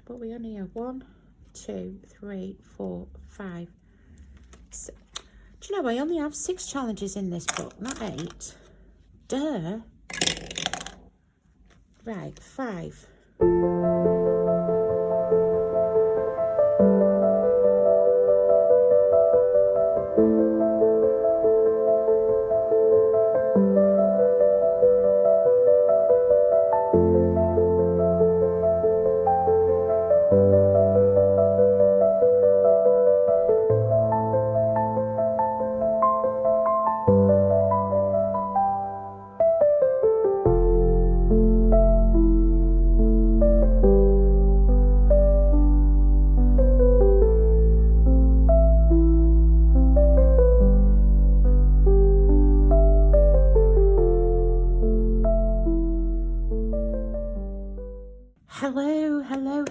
What are we on here? 1, 2, 3, 4, 5. Do you know, I only have 6 challenges in this book, not 8. Duh. Right, 5.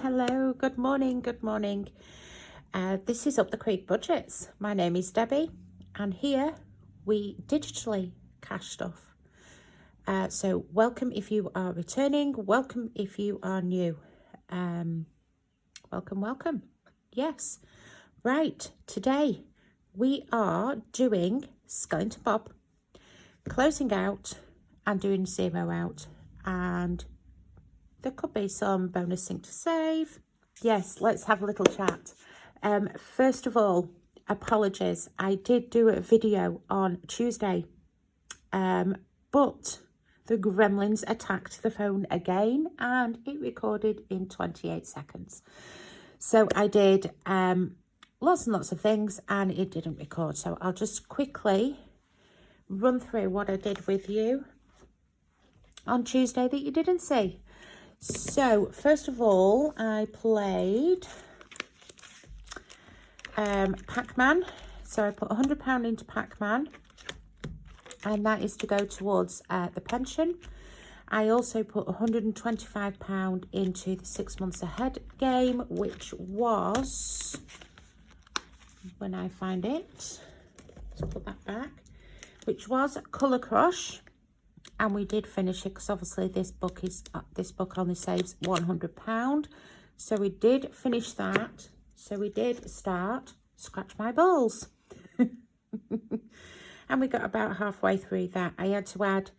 Hello. Good morning. This is Up the Creek Budgets. My name is Debbie, and here we digitally cash stuff. So welcome if you are returning, welcome if you are new. Welcome. Yes. Right, today we are doing Skellington Bob, closing out and doing 0 out, and there could be some bonus sync to save. Yes, let's have a little chat. First of all, apologies. I did do a video on Tuesday, but the gremlins attacked the phone again and it recorded in 28 seconds. So I did lots and lots of things and it didn't record. So I'll just quickly run through what I did with you on Tuesday that you didn't see. So, first of all, I played Pac-Man. So I put £100 into Pac-Man, and that is to go towards the pension. I also put £125 into the 6 months ahead game, which was, when I find it, let's put that back, which was Colour Crush. And we did finish it because obviously this book only saves £100. So we did finish that. So we did start Scratch My Balls. And we got about halfway through that. I had to add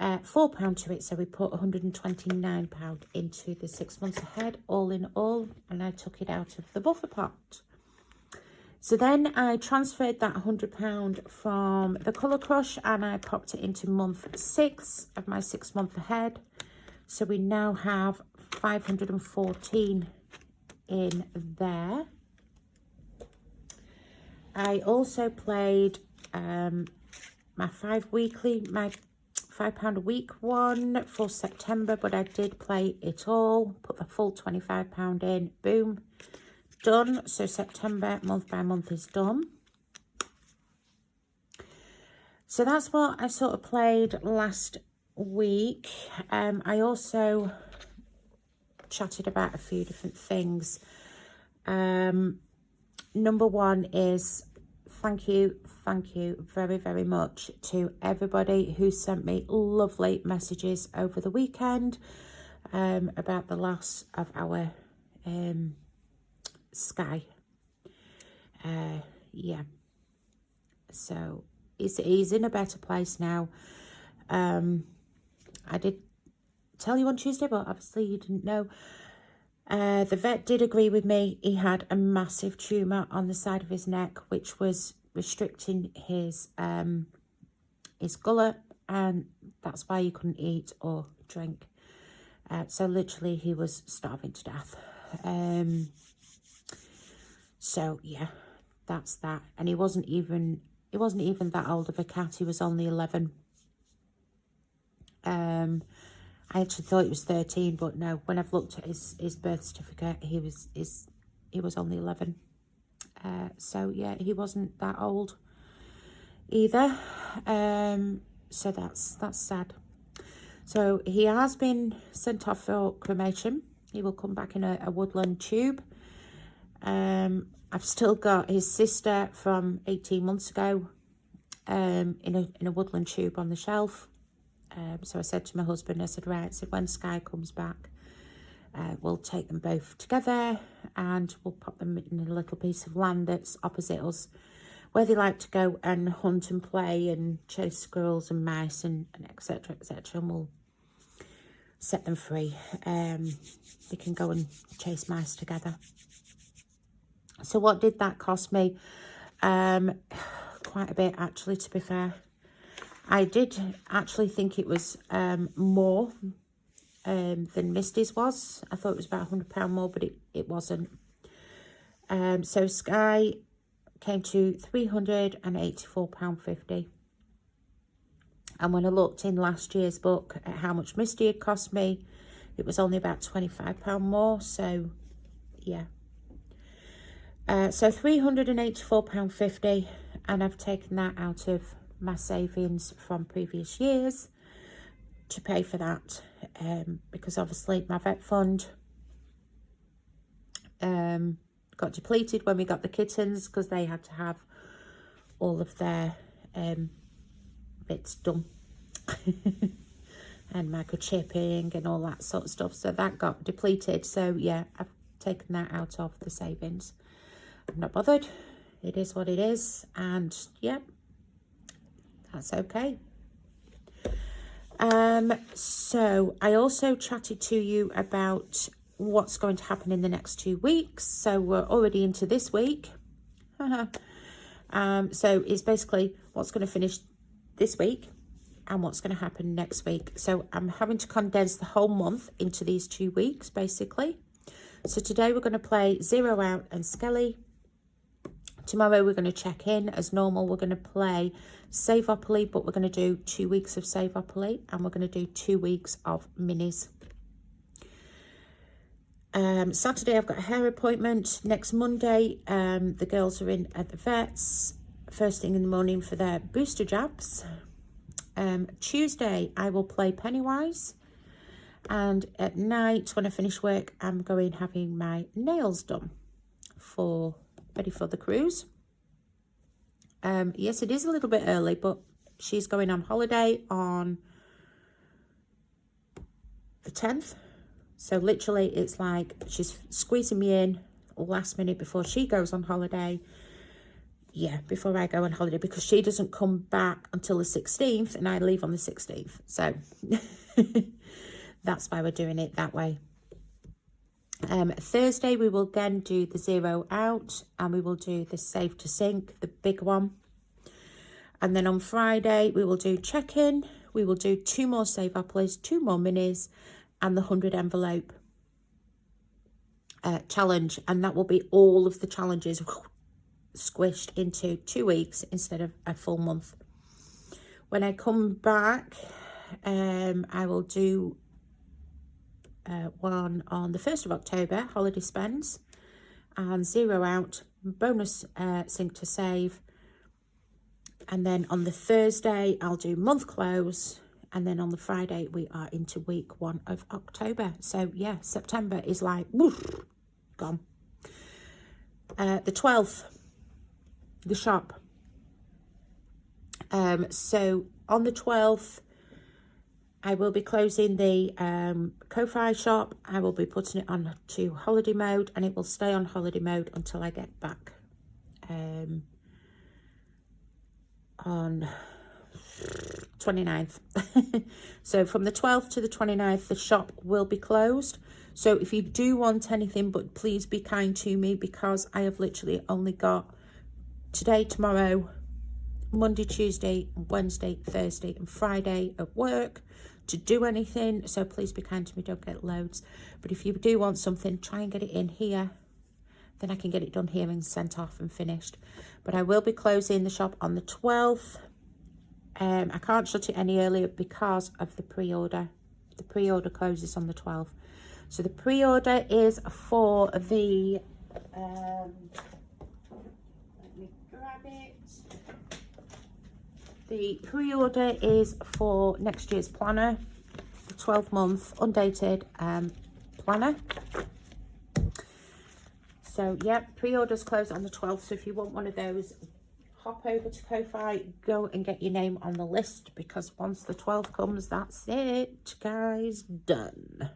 £4 to it. So we put £129 into the 6 months ahead, all in all. And I took it out of the buffer pot. So then I transferred that £100 from the Colour Crush and I popped it into month 6 of my 6 month ahead. So we now have 514 in there. I also played my £5 a week one for September, but I did play it all, put the full £25 in, boom. Done. So September month by month is done. So that's what I sort of played last week. I also chatted about a few different things. Number one is thank you very, very much to everybody who sent me lovely messages over the weekend about the loss of our Sky. Yeah, so he's in a better place now. I did tell you on Tuesday, but obviously you didn't know. The vet did agree with me. He had a massive tumour on the side of his neck, which was restricting his gullet, and that's why he couldn't eat or drink. So literally he was starving to death. So yeah, that's that. And he wasn't even that old of a cat. He was only 11. I actually thought he was 13, but no, when I've looked at his birth certificate, he was only 11. So yeah, he wasn't that old either. So that's sad. So he has been sent off for cremation. He will come back in a woodland tube. I've still got his sister from 18 months ago in a woodland tube on the shelf. So I said to my husband, I said, right, I said, when Sky comes back, we'll take them both together and we'll pop them in a little piece of land that's opposite us, where they like to go and hunt and play and chase squirrels and mice and etc, etc, and we'll set them free. They can go and chase mice together. So what did that cost me? Quite a bit, actually, to be fair. I did actually think it was more than Misty's was. I thought it was about £100 more, but it wasn't. So Sky came to £384.50. And when I looked in last year's book at how much Misty had cost me, it was only about £25 more. So, yeah. So £384.50, and I've taken that out of my savings from previous years to pay for that, because obviously my vet fund got depleted when we got the kittens, because they had to have all of their bits done and microchipping and all that sort of stuff, so that got depleted. So yeah, I've taken that out of the savings. I'm not bothered, it is what it is, and yeah, that's okay. So I also chatted to you about what's going to happen in the next 2 weeks. So we're already into this week. So it's basically what's going to finish this week and what's going to happen next week. So I'm having to condense the whole month into these 2 weeks, basically. So today we're going to play Zero Out and Skelly. Tomorrow we're going to check in as normal. We're going to play Savopoly, but we're going to do 2 weeks of Savopoly, and we're going to do 2 weeks of minis. Saturday I've got a hair appointment. Next Monday the girls are in at the vet's first thing in the morning for their booster jabs. Tuesday I will play Pennywise, and at night when I finish work I'm going having my nails done ready for the cruise. Yes, it is a little bit early, but she's going on holiday on the 10th. So literally it's like she's squeezing me in last minute before she goes on holiday. Yeah, before I go on holiday, because she doesn't come back until the 16th and I leave on the 16th. So that's why we're doing it that way. Thursday we will again do the Zero Out, and we will do the Save to Sink, the big one. And then on Friday we will do check-in. We will do 2 more Savopolies, 2 more minis, and the 100 envelope challenge. And that will be all of the challenges squished into 2 weeks instead of a full month. When I come back, I will do one on the 1st of October, holiday spends, and Zero Out, bonus Sink to Save. And then on the Thursday I'll do month close, and then on the Friday we are into week 1 of October. So yeah, September is like woof, gone. The 12th, the shop. So on the 12th I will be closing the Ko-Fi shop. I will be putting it on to holiday mode, and it will stay on holiday mode until I get back on 29th. So from the 12th to the 29th, the shop will be closed. So if you do want anything, but please be kind to me, because I have literally only got today, tomorrow, Monday, Tuesday, Wednesday, Thursday and Friday at work to do anything. So please be kind to me, don't get loads. But if you do want something, try and get it in here, then I can get it done here and sent off and finished. But I will be closing the shop on the 12th. I can't shut it any earlier because of the pre-order. The pre-order closes on the 12th. So the pre-order is for the let me grab it. The pre-order is for next year's planner, the 12-month undated planner. So yeah, pre-orders close on the 12th. So if you want one of those, hop over to Ko-Fi, go and get your name on the list, because once the 12th comes, that's it, guys, done.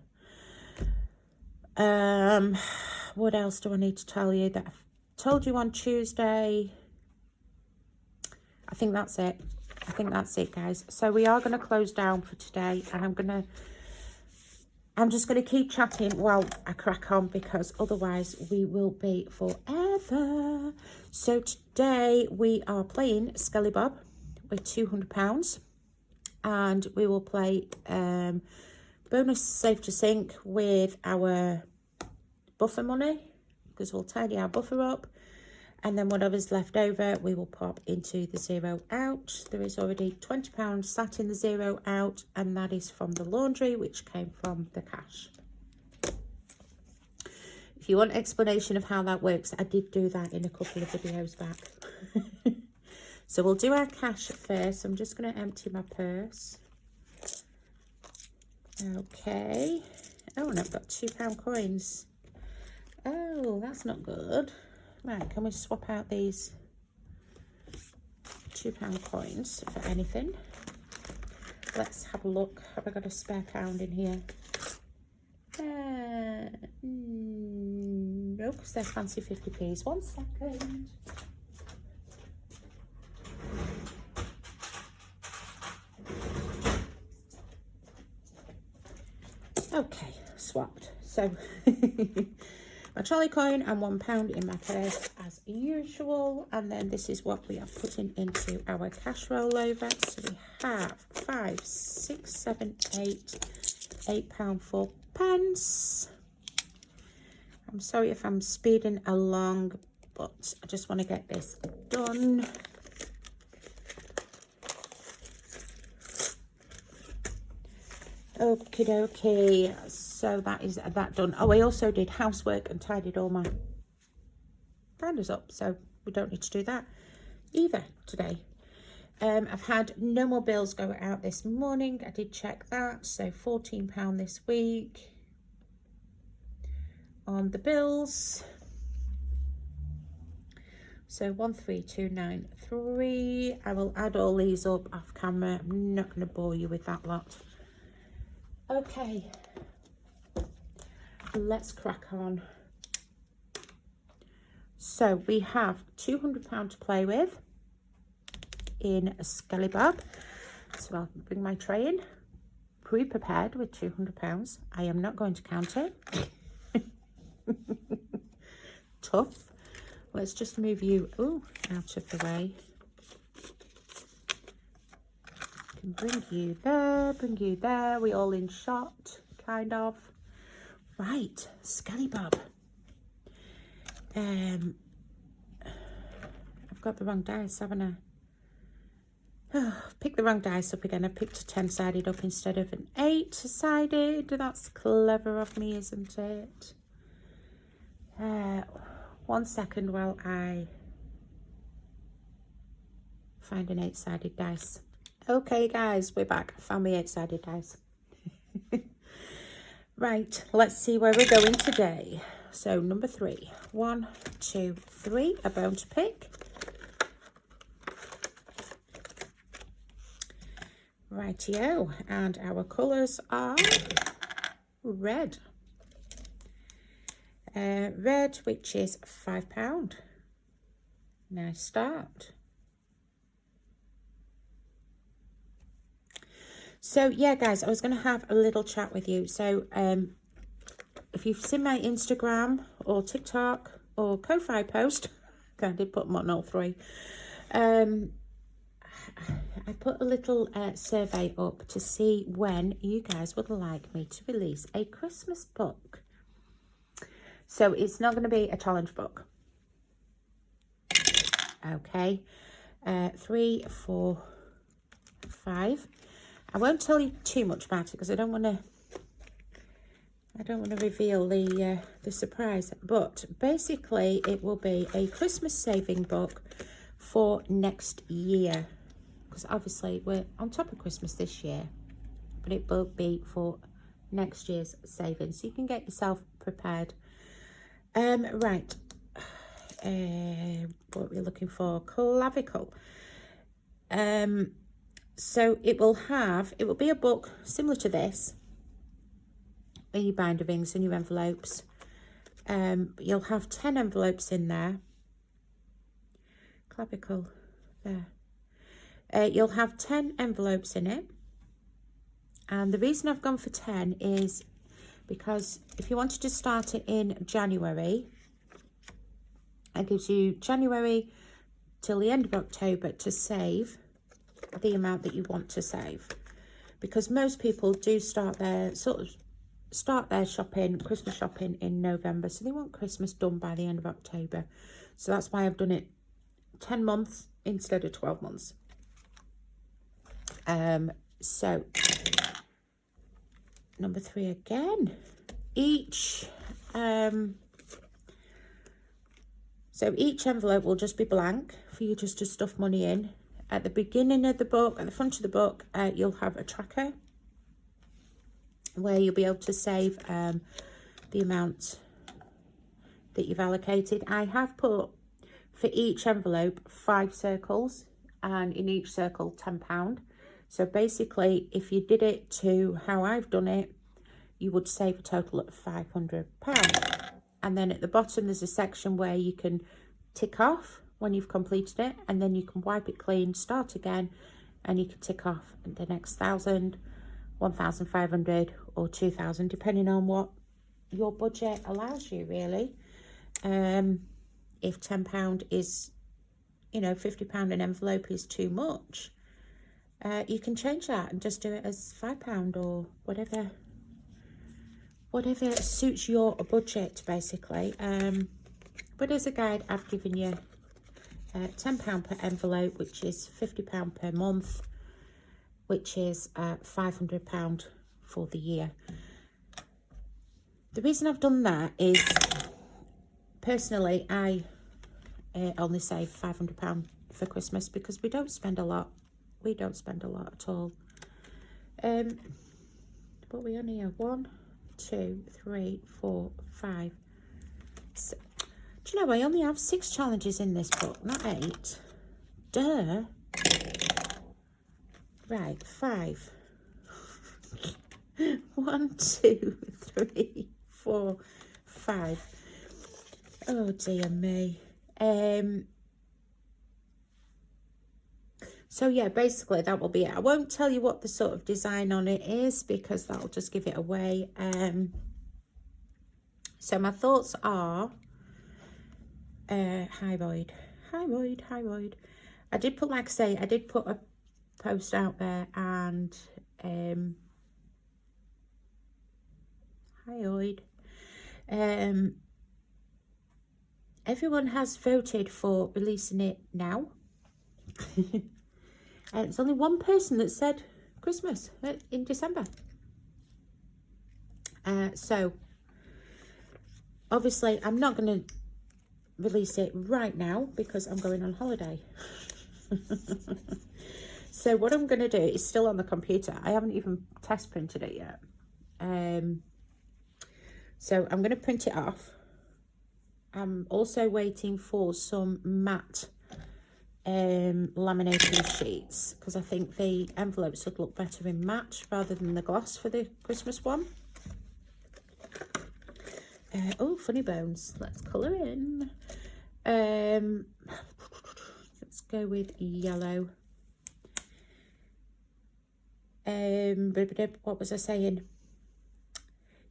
What else do I need to tell you that I told you on Tuesday? I think that's it. I think that's it, guys. So we are going to close down for today, and I'm just going to keep chatting while I crack on, because otherwise we will be forever. So today we are playing Skelly Bob with £200, and we will play bonus save to sink with our buffer money, because we'll tidy our buffer up, and then whatever's left over we will pop into the zero out. There is already £20 sat in the zero out, and that is from the laundry, which came from the cash. If you want explanation of how that works, I did do that in a couple of videos back. So we'll do our cash first. I'm just going to empty my purse. Okay. Oh, and I've got £2 coins. Oh, that's not good. Right, can we swap out these £2 coins for anything? Let's have a look. Have I got a spare pound in here? No, because they're fancy 50p's. 1 second. Okay, swapped. So my trolley coin and £1 in my purse as usual, and then this is what we are putting into our cash rollover. So we have 5, 6, 7, 8, £8 4 pence. I'm sorry if I'm speeding along, but I just want to get this done. Okie dokie, so that is that done. Oh, I also did housework and tidied all my binders up, so we don't need to do that either today. I've had no more bills go out this morning. I did check that, so £14 this week on the bills. So 13293. I will add all these up off camera. I'm not going to bore you with that lot. Okay, let's crack on. So we have £200 to play with in a Skelly Bob. So I'll bring my tray in, pre-prepared with £200. I am not going to count it. Tough. Let's just move you out of the way. Bring you there, we all in shot, kind of. Right, Skelly Bob. I've got the wrong dice, haven't I? Oh, picked the wrong dice up again. I picked a 10-sided up instead of an 8-sided. That's clever of me, isn't it? 1 second while I find an 8-sided dice. Okay, guys, we're back. I found my 8-sided dice. Right, let's see where we're going today. So, number 3. 1, 2, 3. A bone to pick. Rightio. And our colours are red. Red, which is £5. Nice start. So yeah, guys, I was going to have a little chat with you. So if you've seen my Instagram or TikTok or Ko-Fi post, I did put them on all 3. I put a little survey up to see when you guys would like me to release a Christmas book. So it's not going to be a challenge book. Okay. 3, 4, 5. I won't tell you too much about it because I don't want to reveal the surprise. But basically, it will be a Christmas saving book for next year, because obviously we're on top of Christmas this year, but it will be for next year's savings, so you can get yourself prepared. Right. What are we looking for? Clavicle. So it will be a book similar to this, in your binder rings and your envelopes. You'll have 10 envelopes in there. Clavicle, there. You'll have 10 envelopes in it. And the reason I've gone for 10 is because if you wanted to start it in January, it gives you January till the end of October to save the amount that you want to save. Because most people do start their shopping, Christmas shopping in November. So they want Christmas done by the end of October. So that's why I've done it 10 months instead of 12 months. So number 3 again. Each envelope will just be blank for you just to stuff money in. At the beginning of the book, at the front of the book, you'll have a tracker where you'll be able to save the amount that you've allocated. I have put for each envelope 5 circles, and in each circle £10. So basically, if you did it to how I've done it, you would save a total of £500. And then at the bottom, there's a section where you can tick off when you've completed it, and then you can wipe it clean, start again, and you can tick off the next 1,000, 1,500 or 2,000, depending on what your budget allows you, really. If £10 is, you know, £50 an envelope is too much, you can change that and just do it as £5 or whatever suits your budget, basically. But as a guide, I've given you £10 per envelope, which is £50 per month, which is £500 for the year. The reason I've done that is, personally, I only save £500 for Christmas because we don't spend a lot. We don't spend a lot at all. But we only have 1, 2, 3, 4, 5. So, do you know, I only have 6 challenges in this book, not 8. Duh. Right, 5. 1, 2, 3, 4, 5. Oh dear me. So yeah, basically that will be it. I won't tell you what the sort of design on it is because that'll just give it away. So my thoughts are, hi Void. I did put, like I say, I did put a post out there, and hi Void. Everyone has voted for releasing it now. It's only one person that said Christmas in December. So obviously I'm not going to release it right now because I'm going on holiday. So what I'm going to do is still on the computer. I haven't even test printed it yet. So I'm going to print it off. I'm also waiting for some matte laminating sheets because I think the envelopes would look better in matte rather than the gloss for the Christmas one. Oh, funny bones. Let's colour in. Let's go with yellow. What was I saying?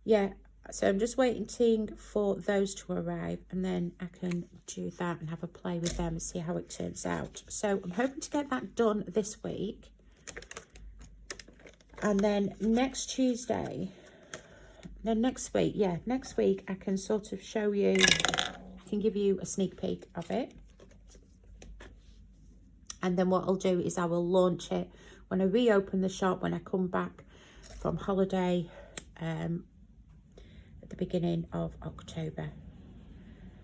Yeah, so I'm just waiting for those to arrive, and then I can do that and have a play with them and see how it turns out. So I'm hoping to get that done this week. And then next Tuesday, then next week, yeah, next week I can sort of show you, I can give you a sneak peek of it. And then what I'll do is I will launch it when I reopen the shop, when I come back from holiday, at the beginning of October.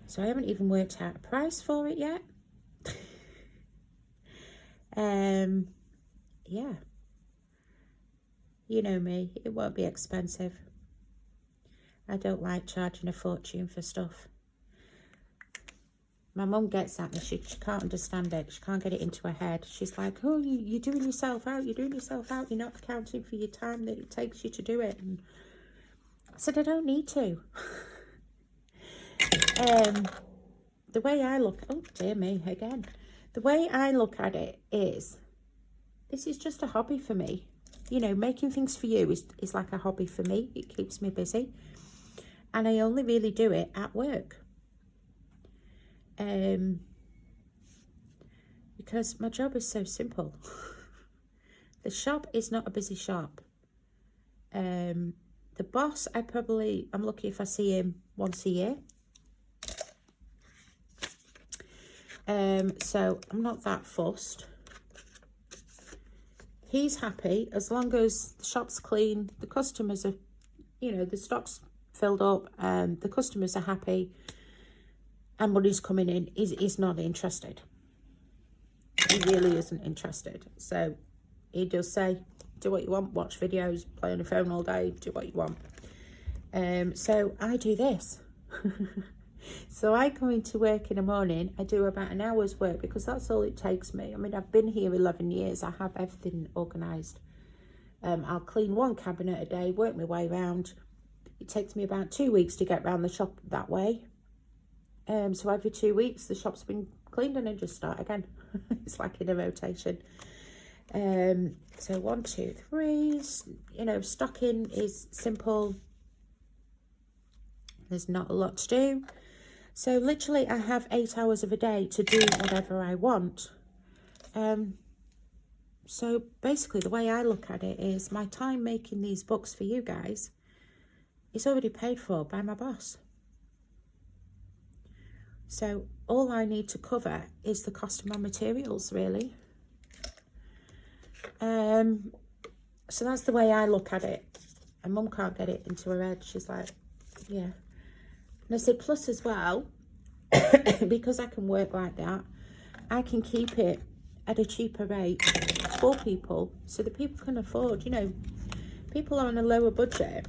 So I haven't even worked out a price for it yet. Yeah, you know me, it won't be expensive. I don't like charging a fortune for stuff. My mum gets at me, she can't understand it, she can't get it into her head. She's like, oh, you're doing yourself out, you're not accounting for your time that it takes you to do it. And I said, I don't need to. the way I look, oh dear me, again. The way I look at it is, this is just a hobby for me. You know, making things for you is like a hobby for me. It keeps me busy. And I only really do it at work. Because my job is so simple. The shop is not a busy shop. The boss, I'm lucky if I see him once a year. So I'm not that fussed. He's happy as long as the shop's clean, the customers are, you know, the stock's filled up, and the customers are happy and money's coming in. He's not interested. He really isn't interested. So he does say, do what you want, watch videos, play on the phone all day, do what you want. So I do this. So I come into work in the morning, I do about an hour's work because that's all it takes me. I mean, I've been here 11 years, I have everything organised. I'll clean one cabinet a day, work my way around. It takes me about 2 weeks to get round the shop that way. So every 2 weeks the shop's been cleaned and I just start again. It's like in a rotation. So 1, 2, 3, you know, stocking is simple. There's not a lot to do. So literally I have 8 hours of a day to do whatever I want. So basically the way I look at it is my time making these books for you guys is already paid for by my boss. So all I need to cover is the cost of my materials, really. So that's the way I look at it. And Mum can't get it into her head. She's like, yeah. And I said, plus as well, because I can work like that, I can keep it at a cheaper rate for people so that people can afford, you know, people are on a lower budget.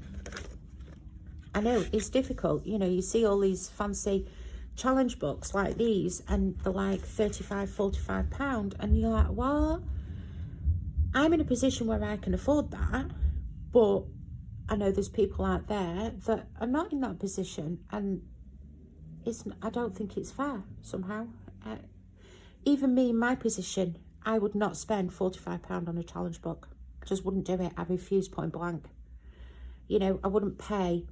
I know it's difficult, you know, you see all these fancy challenge books like these and they're like £35, £45 and you're like, what? I'm in a position where I can afford that, but I know there's people out there that are not in that position, and I don't think it's fair somehow. Even me in my position, I would not spend £45 on a challenge book. I just wouldn't do it. I refuse point blank. You know, I wouldn't pay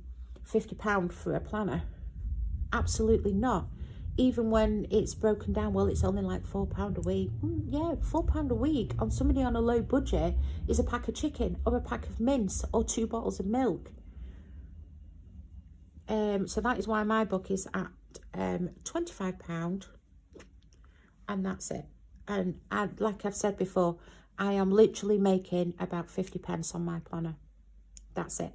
£50 for a planner. Absolutely not. Even when it's broken down, well, it's only like £4 a week. Yeah, £4 a week on somebody on a low budget is a pack of chicken or a pack of mince or 2 bottles of milk. So that is why my book is at £25, and that's it. And like I've said before, I am literally making about 50p on my planner. That's it.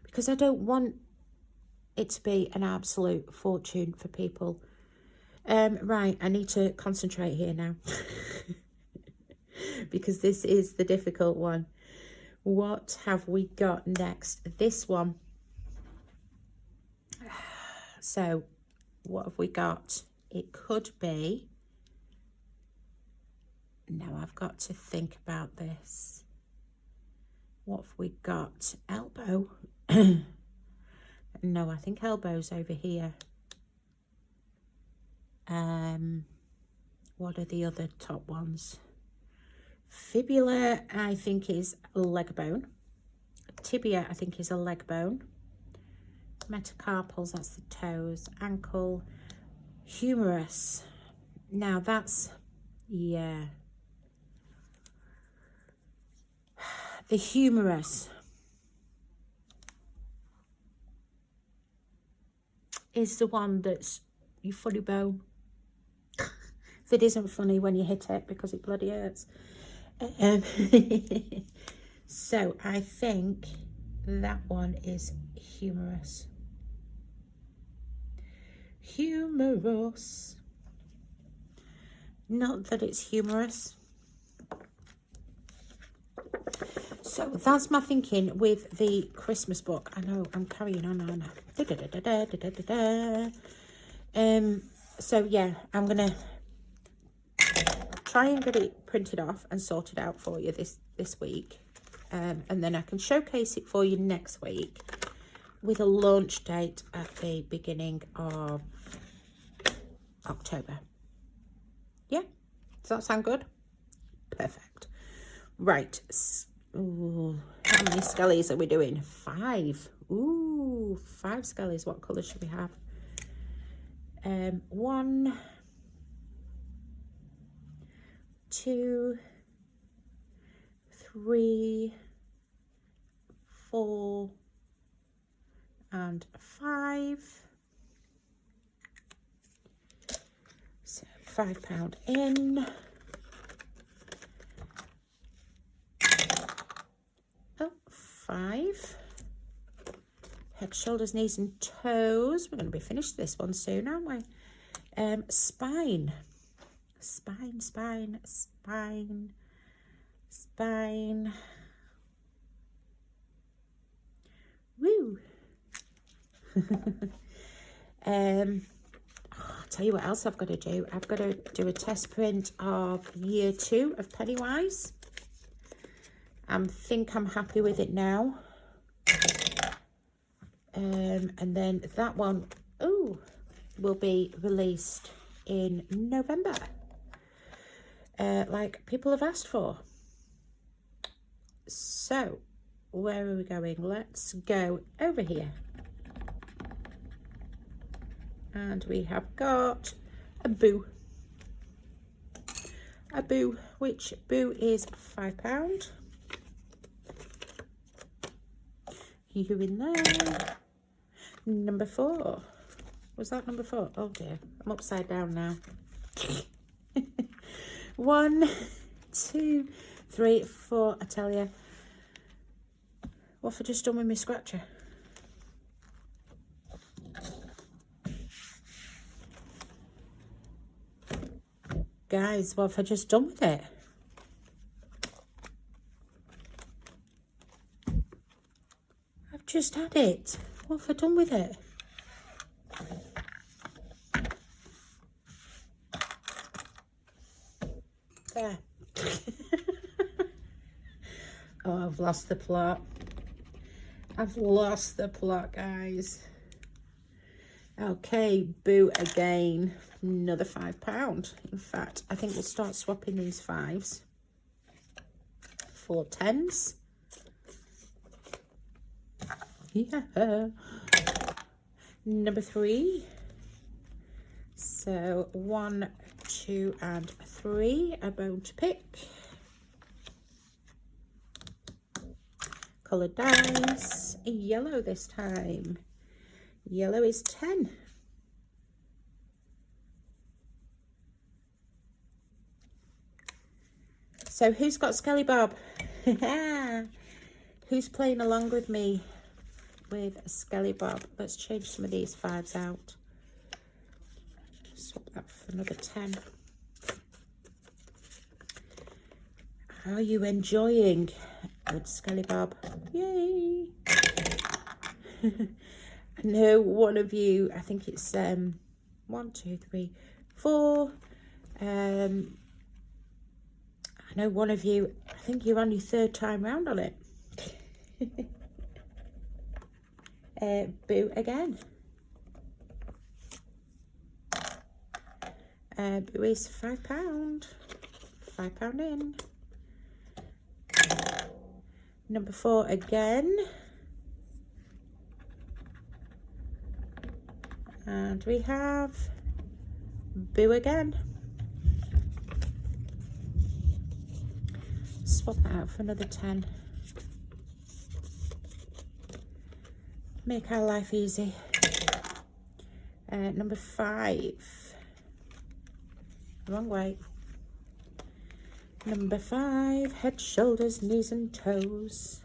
Because I don't want it to be an absolute fortune for people. Right, I need to concentrate here now. Because this is the difficult one. What have we got next? This one. So, what have we got? It could be... Now I've got to think about this. What have we got? Elbow. No, I think elbow's over here. What are the other top ones? Fibula, I think, is a leg bone. Tibia, I think, is a leg bone. Metacarpals, that's the toes. Ankle. Humerus. Now that's, yeah. The humerus is the one that's your funny bone. That isn't funny when you hit it because it bloody hurts. So I think that one is humerus. Humerus. Not that it's humorous. So that's my thinking with the Christmas book. I know I'm carrying on, aren't I? So yeah, I'm gonna try and get it printed off and sorted out for you this week, and then I can showcase it for you next week. with a launch date at the beginning of October. Yeah, does that sound good? Perfect. Right. Ooh, how many skellies are we doing? 5. Ooh, 5 skellies. What colour should we have? 1, 2, 3, 4, and 5. So £5 in. Oh, 5. Head, shoulders, knees and toes. We're going to be finished this one soon, aren't we? Spine. Spine, spine, spine, spine. Woo. I'll tell you what else I've got to do. I've got to do a test print of year 2 of Pennywise. I think I'm happy with it now. And then that one, will be released in November. Like people have asked for. So, where are we going? Let's go over here. And we have got a Boo. A Boo, which Boo is £5. You in there. Number 4. Was that number 4? Oh dear, I'm upside down now. 1, 2, 3, 4. I tell you, what have I just done with my scratcher? Guys, what have I just done with it? I've just had it. What have I done with it? There. Oh, I've lost the plot. I've lost the plot, guys. Okay, Boo again. Another £5. In fact, I think we'll start swapping these 5s for 10s. Yeah. Number 3. So 1, 2, and 3 are bone to pick. Coloured dice. Yellow this time. Yellow is 10. So who's got Skelly Bob? Who's playing along with me with Skelly Bob? Let's change some of these 5s out. Swap that for another 10. How are you enjoying with Skelly Bob? Yay! I know one of you, I think it's 1, 2, 3, 4. I know one of you, I think you're on your 3rd time round on it. Boo again. Boo is £5. £5 in. Number 4 again. And we have Boo again. Swap that out for another 10. Make our life easy. Number 5. Wrong way. Number 5. Head, shoulders, knees and toes.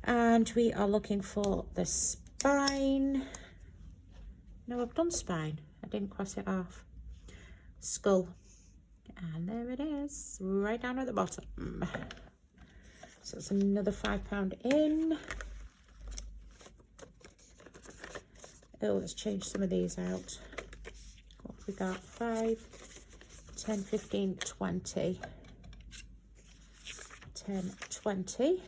And we are looking for the spine. No, I've done spine. I didn't cross it off. Skull. And there it is, right down at the bottom. So it's another £5 in. Oh, let's change some of these out. What have we got? 5, 10, 15, 20. 10, 20.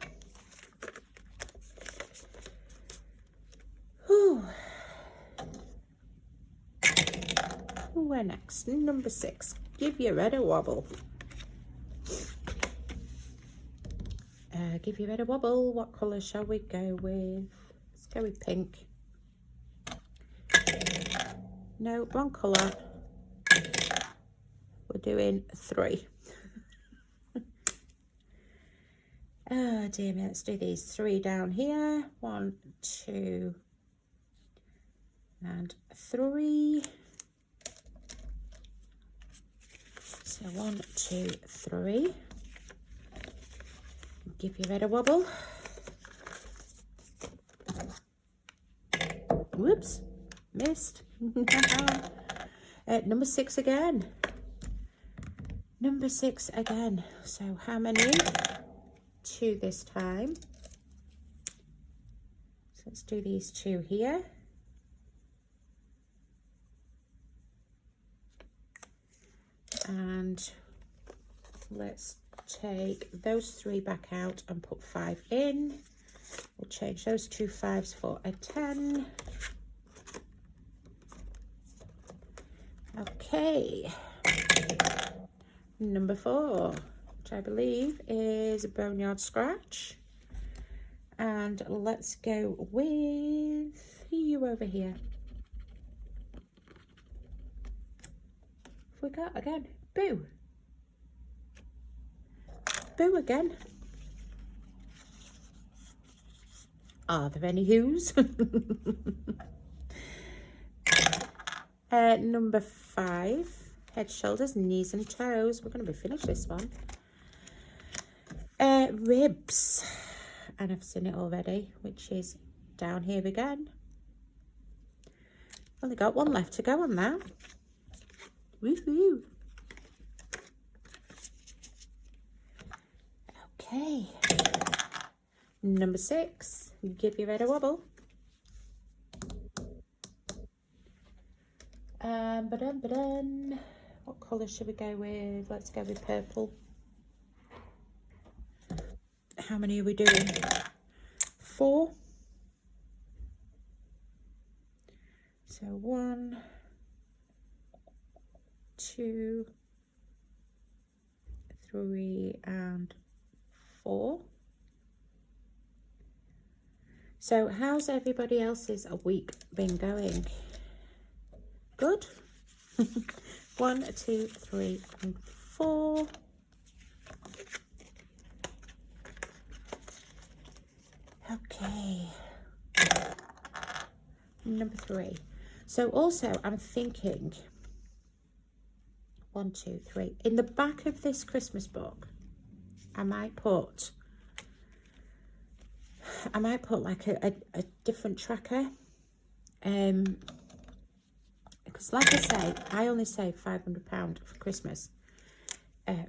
Whew. Where next? Number 6. Give your head a wobble. Give your head a wobble. What colour shall we go with? Let's go with pink. No, wrong colour. We're doing 3. Oh dear me, let's do these 3 down here. 1, 2, and 3. So 1, 2, 3. Give your head a wobble. Whoops, missed. Number 6 again. Number 6 again. So how many? 2 this time. So let's do these 2 here. And let's take those 3 back out and put 5 in. We'll change those 2 5s for a 10. Okay. Number 4, which I believe is a Boneyard Scratch. And let's go with you over here. We got again. Boo. Boo again. Are there any who's? Number 5. Head, shoulders, knees and toes. We're going to be finished this one. Ribs. And I've seen it already, which is down here again. Only got 1 left to go on that. Woohoo. Okay. Number 6. Give your head a wobble. Ba-dun. What colour should we go with? Let's go with purple. How many are we doing? 4. So 1, 2, 3, and 4. So how's everybody else's a week been going? Good. 1, 2, 3, and 4. Okay. Number 3. So also I'm thinking 1, 2, 3. In the back of this Christmas book, I might put like a different tracker. Because like I say, I only saved £500 for Christmas.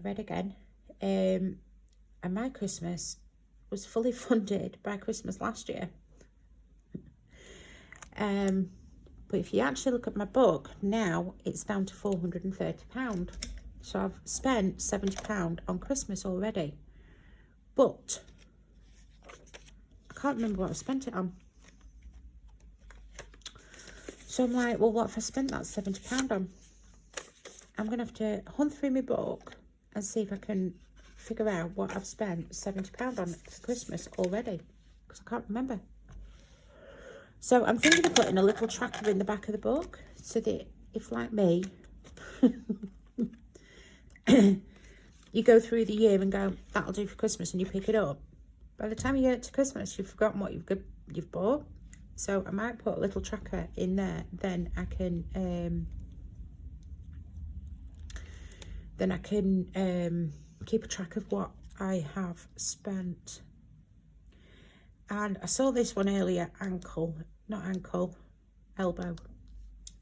Red again. And my Christmas was fully funded by Christmas last year. But if you actually look at my book, now it's down to £430. So I've spent £70 on Christmas already. But I can't remember what I spent it on. So I'm like, well, what if I spent that £70 on? I'm going to have to hunt through my book and see if I can figure out what I've spent £70 on for Christmas already. Because I can't remember. So I'm thinking of putting a little tracker in the back of the book. So that if, like me, you go through the year and go, that'll do for Christmas, and you pick it up. By the time you get to Christmas, you've forgotten what you've bought. So I might put a little tracker in there. Then I can keep a track of what I have spent. And I saw this one earlier, elbow.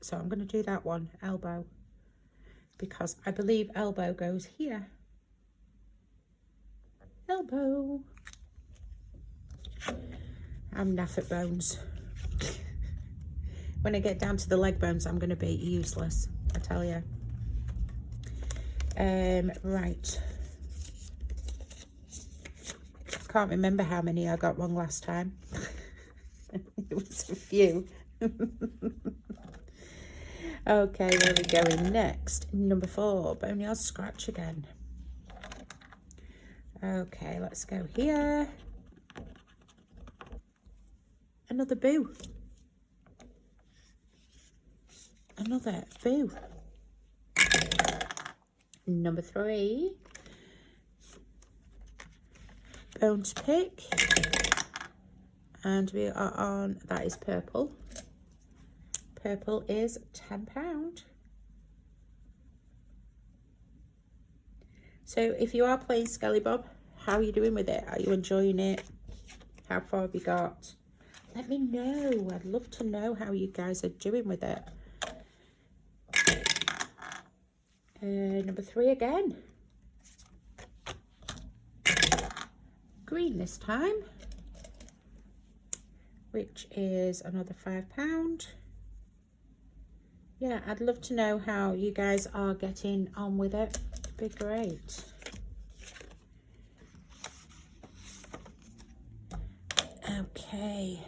So I'm going to do that one, elbow, because I believe elbow goes here. Elbow. I'm naff at bones. When I get down to the leg bones, I'm going to be useless, I tell you. Right. Can't remember how many I got wrong last time. It was a few. Okay, where are we going next? Number 4, Boneyard Scratch again. Okay, let's go here. Another boo. Another boo. Number 3. Bone to pick. And we are on, that is purple. Purple is £10. So if you are playing Skelly Bob, how are you doing with it? Are you enjoying it? How far have you got? Let me know. I'd love to know how you guys are doing with it. Number 3 again. Green this time, which is another £5. Yeah, I'd love to know how you guys are getting on with it. It'd be great. Okay.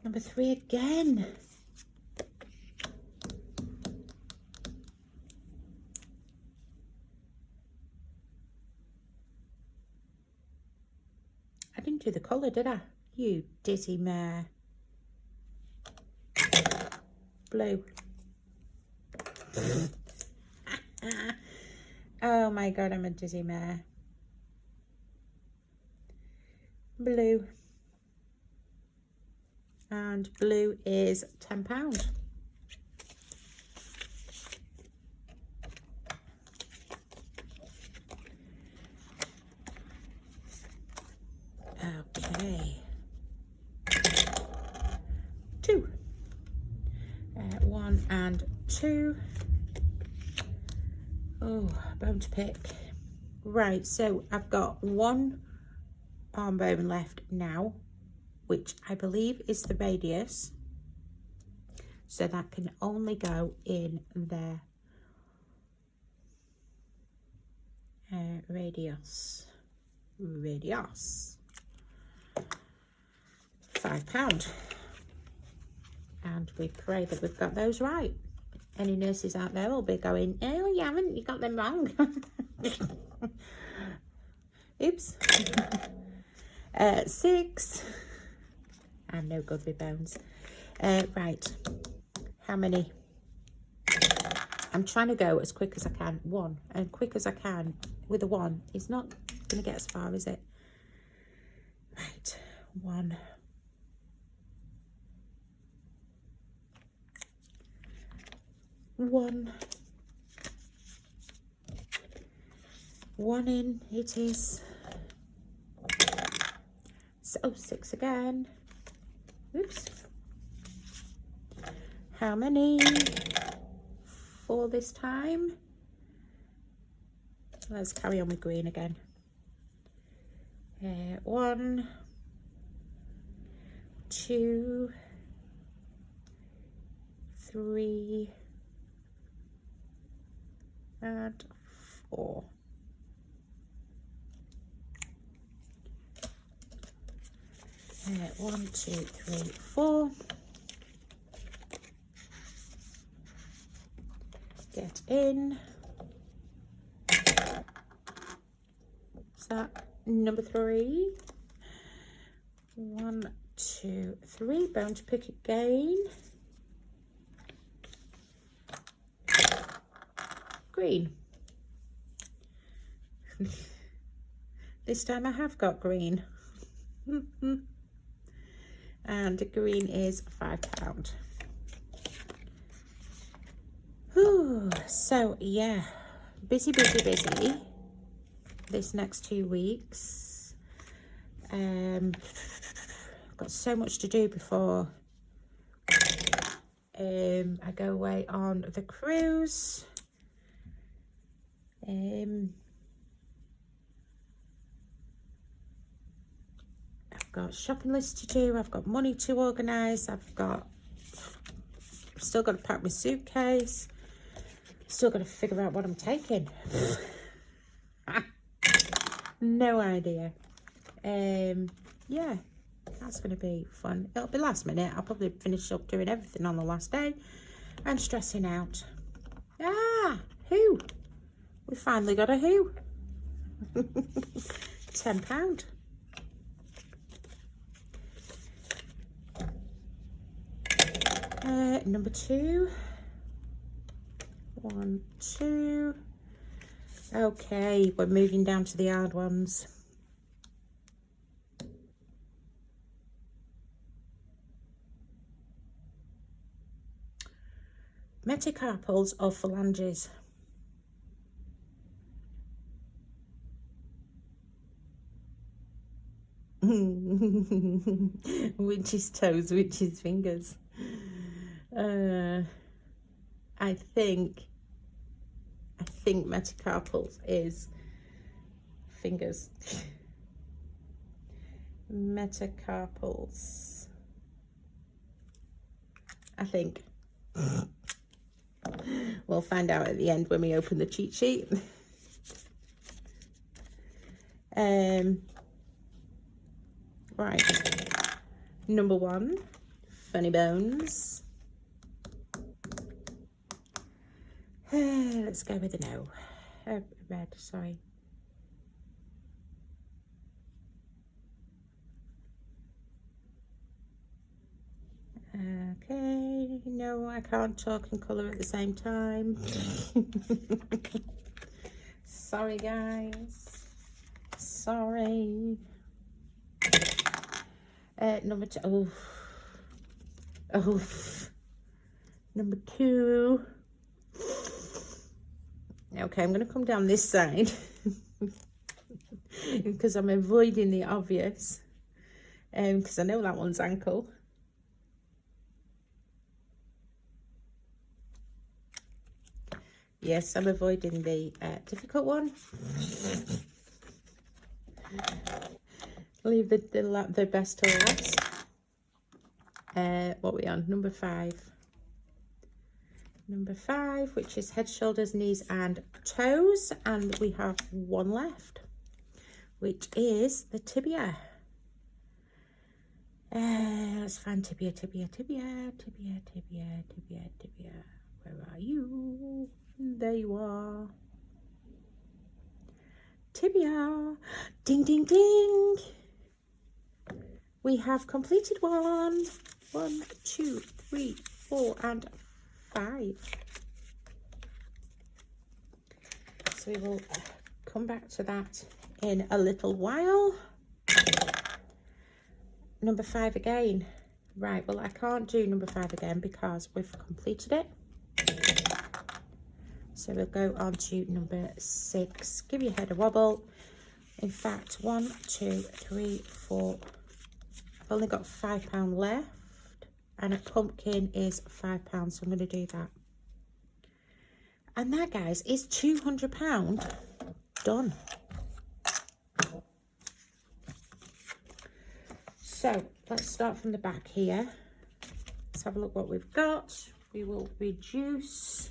Number 3 again. I didn't do the colour, did I? You dizzy mare. Blue. Oh my god, I'm a dizzy mare. Blue. And blue is £10. Okay. 2. 1 and 2. Oh, bone to pick. Right, so I've got 1 arm bone left now, which I believe is the radius. So that can only go in there. Radius. £5. And we pray that we've got those right. Any nurses out there will be going, oh, you haven't, you got them wrong. Oops. 6. I'm no good with bones. Right. How many? I'm trying to go as quick as I can. 1. And quick as I can with a 1. It's not going to get as far, is it? Right. 1. 1. 1 in it is. So 6 again. Oops. How many? 4 this time. Let's carry on with green again. 1, 2, 3, and 4. One, 2, 3, 4. Get in. What's that? Number 3. 1, 2, 3. Bone to pick again. Green. This time I have got green. And green is £5. Whew. So yeah, busy this next 2 weeks. Got so much to do before I go away on the cruise. I've got shopping lists to do, I've got money to organise, I've still got to pack my suitcase, still got to figure out what I'm taking. No idea. Yeah, That's going to be fun. It'll be last minute. I'll probably finish up doing everything on the last day and stressing out. Ah, who? We finally got a who. £10. Number 2. 1, 2. Okay, we're moving down to the hard ones. Metacarpals or phalanges? Witch's toes, witch's fingers. I think metacarpals is fingers. Metacarpals. I think. We'll find out at the end when we open the cheat sheet. Right. Number 1, funny bones. Let's go with a no. Red, sorry. Okay, no, I can't talk and colour at the same time. Sorry, guys. Sorry. Number 2. Oh. Number 2. Okay, I'm going to come down this side because I'm avoiding the obvious. Because I know that one's ankle. Yes, I'm avoiding the difficult one. Leave the best till last. What are we on? Number 5. Number 5, which is head, shoulders, knees and toes. And we have one left, which is the tibia. Let's find tibia. Where are you? There you are. Tibia. Ding, ding, ding. We have completed one. 1, 2, 3, 4 and 5. So we will come back to that in a little while. Number 5 again. Right, well, I can't do number 5 again because we've completed it. So we'll go on to number 6. Give your head a wobble. In fact, 1, 2, 3, 4. I've only got £5 left. And a pumpkin is £5, so I'm going to do that. And that, guys, is £200 done. So let's start from the back here. Let's have a look what we've got. We will reduce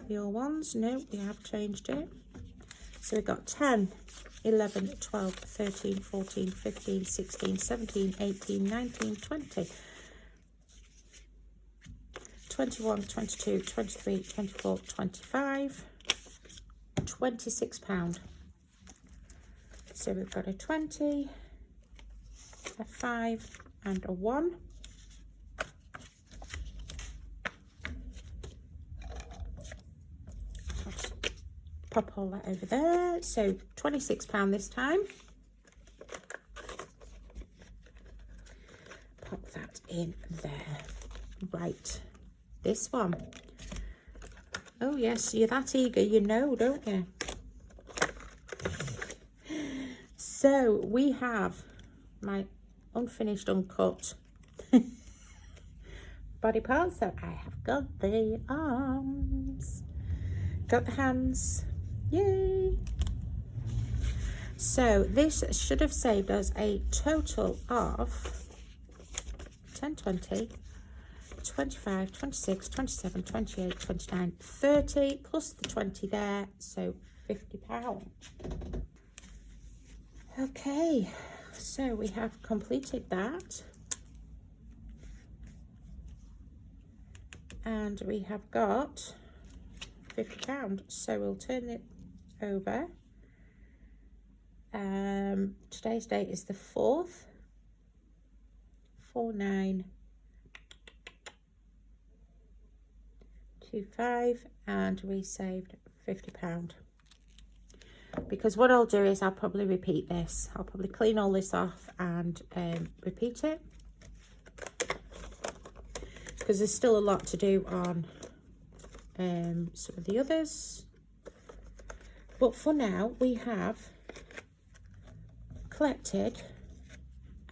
your ones. No, we have changed it. So we've got 10, 11, 12, 13, 14, 15, 16, 17, 18, 19, 20, 21, 22, 23, 24, 25, £26. So we've got a 20, a 5 and a 1. I'll just pop all that over there. So £26 this time. Pop that in there. Right, this one. Oh yes, you're that eager, you know, don't you? So we have my unfinished, uncut body parts. So I have got the arms, got the hands, yay. So this should have saved us a total of 10, 20, 25, 26, 27, 28, 29, 30, plus the 20 there, so £50. Okay, so we have completed that. And we have got £50. So we'll turn it over. Today's date is the 4th. 4925, and we saved £50. Because what I'll do is I'll probably repeat this. I'll probably clean all this off and repeat it, because there's still a lot to do on some of the others. But for now, we have collected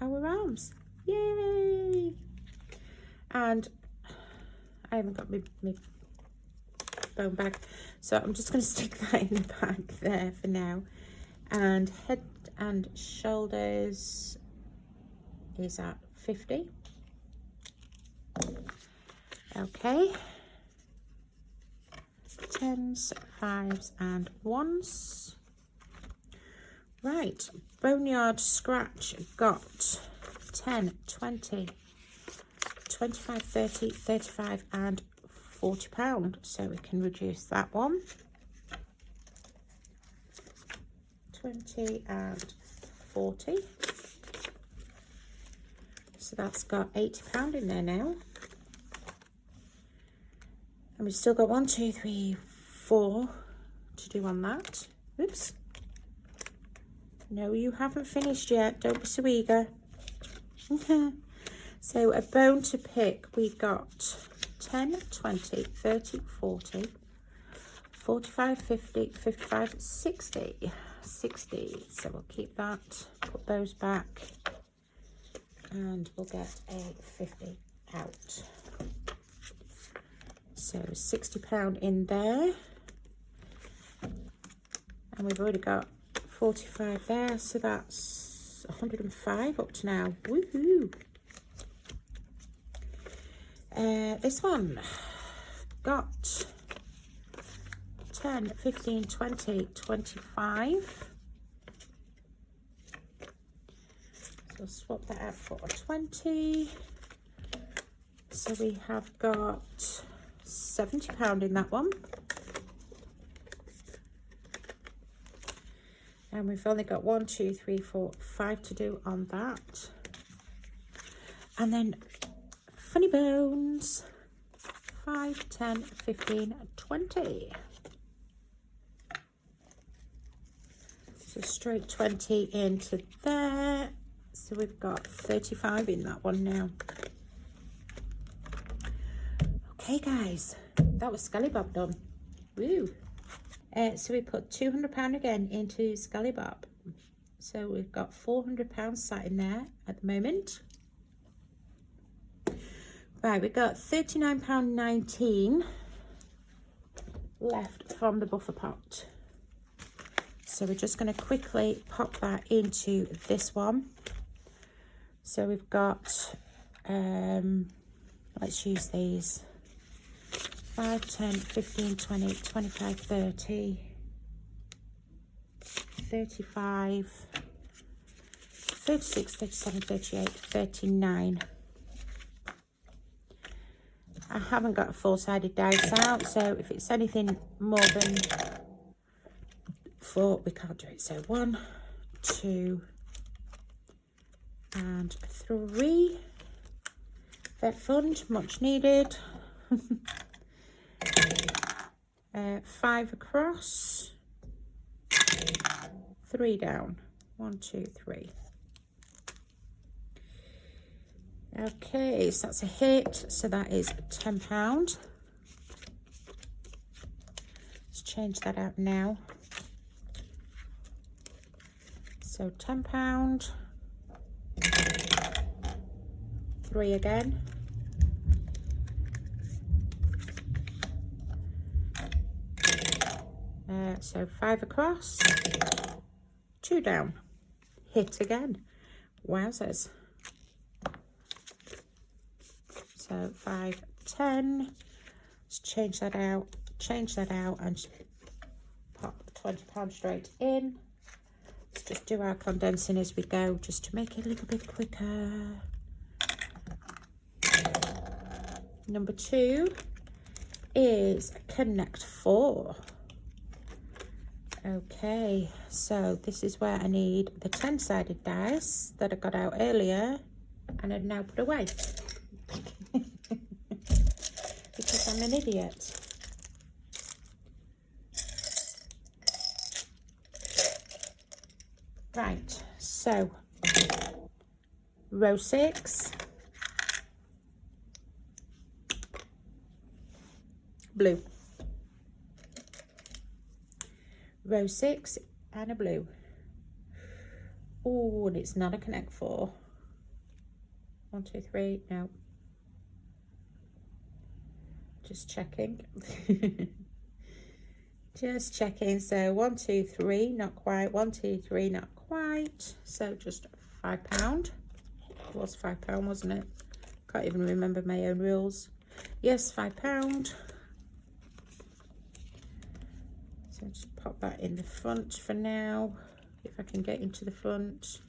our arms. Yay! And I haven't got my bone bag, so I'm just going to stick that in the bag there for now. And head and shoulders is at 50. Okay, 10s, 5s and 1s. Right, boneyard scratch got 10, 20, 25, 30, 35 and £40, so we can reduce that one. 20 and 40, so that's got £80 in there now. And we've still got 1, 2, 3, 4 to do on that. Oops. No, you haven't finished yet. Don't be so eager. So a bone to pick, we got 10, 20, 30, 40, 45, 50, 55, 60. 60. So we'll keep that, put those back, and we'll get a 50 out. So £60 in there. And we've already got 45 there, so that's 105 up to now. Woohoo! This one got 10, 15, 20, 25. So swap that out for a 20. So we have got £70 in that one. And we've only got 1, 2, 3, 4, 5 to do on that. And then funny bones, 5, 10, 15, 20. So straight 20 into there. So we've got 35 in that one now. Okay guys, that was Skelly Bob done. Woo! So we put £200 again into Skelly Bob. So we've got £400 sat in there at the moment. Right, we've got £39.19 left from the buffer pot. So we're just going to quickly pop that into this one. So we've got, let's use these. 5, 10, 15, 20, 25, 30, 35, 36, 37, 38, 39. I haven't got a four-sided dice out, so if it's anything more than 4, we can't do it. So 1, 2, and 3. Vet fund, much needed. 5 across, 3 down. 1, 2, 3. Okay, so that's a hit. So that is £10. Let's change that out now. So £10. 3 again. So 5 across, 2 down, hit again. Wowzers. So 5, 10. Let's change that out, and pop £20 straight in. Let's just do our condensing as we go, just to make it a little bit quicker. Number 2 is connect 4. Okay, so this is where I need the 10-sided dice that I got out earlier and I've now put away because I'm an idiot. Right, so row 6, blue. Row 6 and a blue. Oh, and it's not a connect 4. 1, 2, 3, no. Just checking. Just checking. So 1, 2, 3, not quite. 1, 2, 3, not quite. So just £5. It was £5, wasn't it? Can't even remember my own rules. Yes, £5. So just pop that in the front for now, if I can get into the front.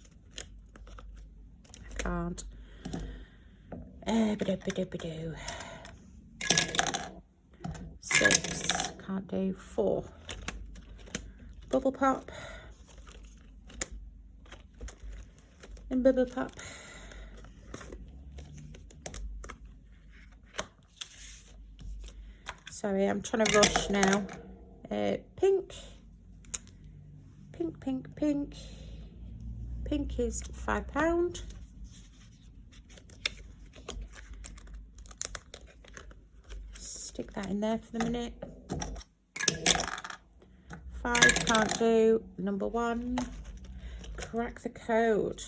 I can't. 6, can't do. 4. Bubble pop. And bubble pop. Sorry, I'm trying to rush now. Pink. Pink, pink, pink. Pink is £5. Stick that in there for the minute. 5, can't do. Number 1, crack the code.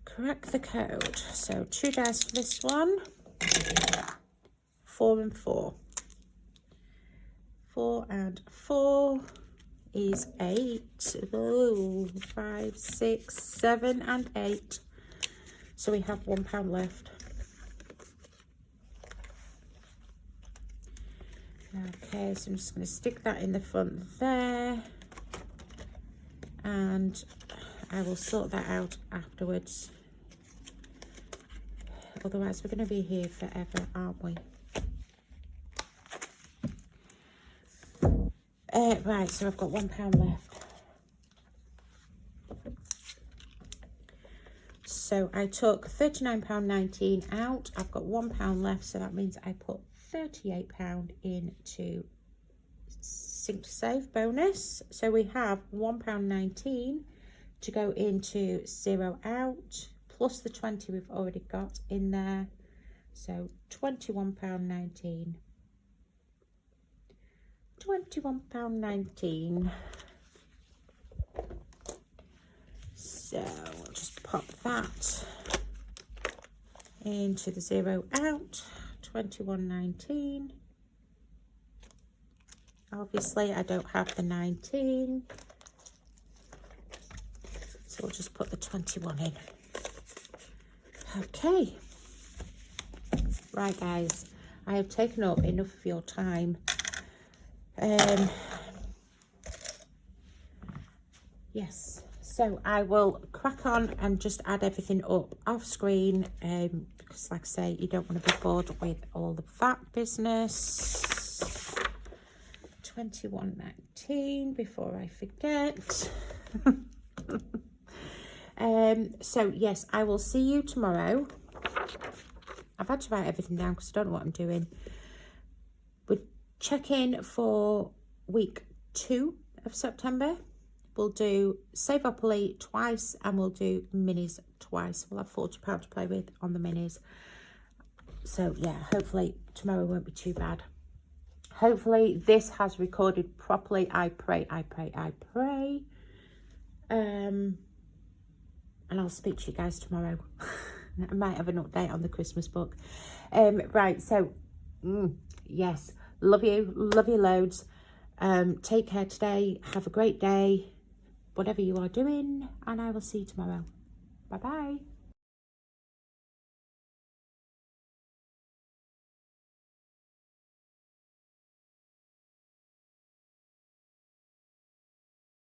Crack the code. So 2 dice for this one. 4 and 4. 4 and 4 is 8. Oh, 5, 6, 7 and 8. So we have £1 left. Okay, so I'm just going to stick that in the front there. And I will sort that out afterwards. Otherwise, we're going to be here forever, aren't we? Right, so I've got £1 left. So I took £39.19 out. I've got £1 left, so that means I put £38 into Sync to Save bonus. So we have £1.19 to go into 0 out, plus the 20 we've already got in there. So £21.19. £21.19. So I'll just pop that into the 0 out. £21.19. Obviously I don't have the 19, so we'll just put the 21 in. Okay, right guys, I have taken up enough of your time. Yes, so I will crack on and just add everything up off screen, because like I say, you don't want to be bored with all the VAT business. £21.19 before I forget. So yes, I will see you tomorrow. I've had to write everything down because I don't know what I'm doing. We'll check in for week 2 of September. We'll do Save Up Elite twice and we'll do minis twice. We'll have £40 to play with on the minis. So yeah, hopefully tomorrow won't be too bad. Hopefully this has recorded properly. I pray. And I'll speak to you guys tomorrow. I might have an update on the Christmas book. Right, so yes, love you loads. Take care today. Have a great day, whatever you are doing, and I will see you tomorrow. Bye bye.